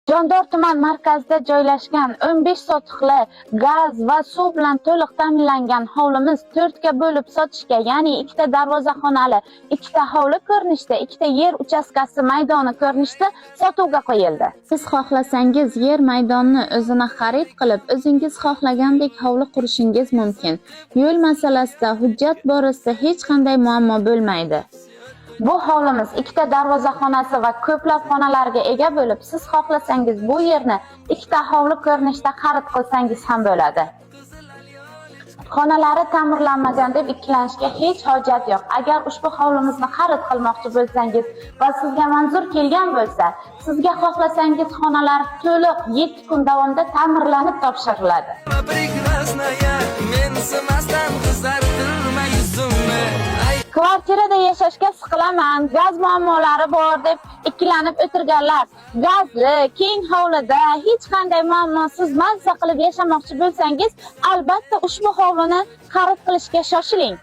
Jondor tuman markazida joylashgan 15 sotixli gaz va suv bilan to'liq ta'minlangan hovlimiz 4 ga bo'lib sotishga, ya'ni 2 ta darvozaxonali, 2 ta hovli ko'rinishda, 2 ta yer uchastkasi maydoni ko'rinishda sotuvga qo'yildi. Siz xohlasangiz yer maydonni o'zini xarid qilib, o'zingiz xohlagandek hovli qurishingiz mumkin. Yo'l masalasida, hujjat borasida hech qanday muammo bo'lmaydi. Bu hovlimiz 2 ta darvozaxonasi va ko'plab xonalarga ega bo'lib, siz xohlasangiz bu yerni 2 ta hovli ko'rinishda xarid qilsangiz ham bo'ladi. Xonalari ta'mirlanmagan deb ikkilanishga hech hojat yo'q. Agar ushbu hovlimizni xarid qilmoqchi bo'lsangiz va sizga manzur kelgan bo'lsa, sizga xohlasangiz xonalar to'liq 7 kun davomida ta'mirlanib topshiriladi. Kvartirada yashashga siqilaman, gaz muammolari bor deb ikkilanib o'tirganlar, gazli, keng hovlida hech qanday muammosiz mazza qilib yashamoqchi bo'lsangiz, albatta ushbu hovlini xarid qilishga shoshiling.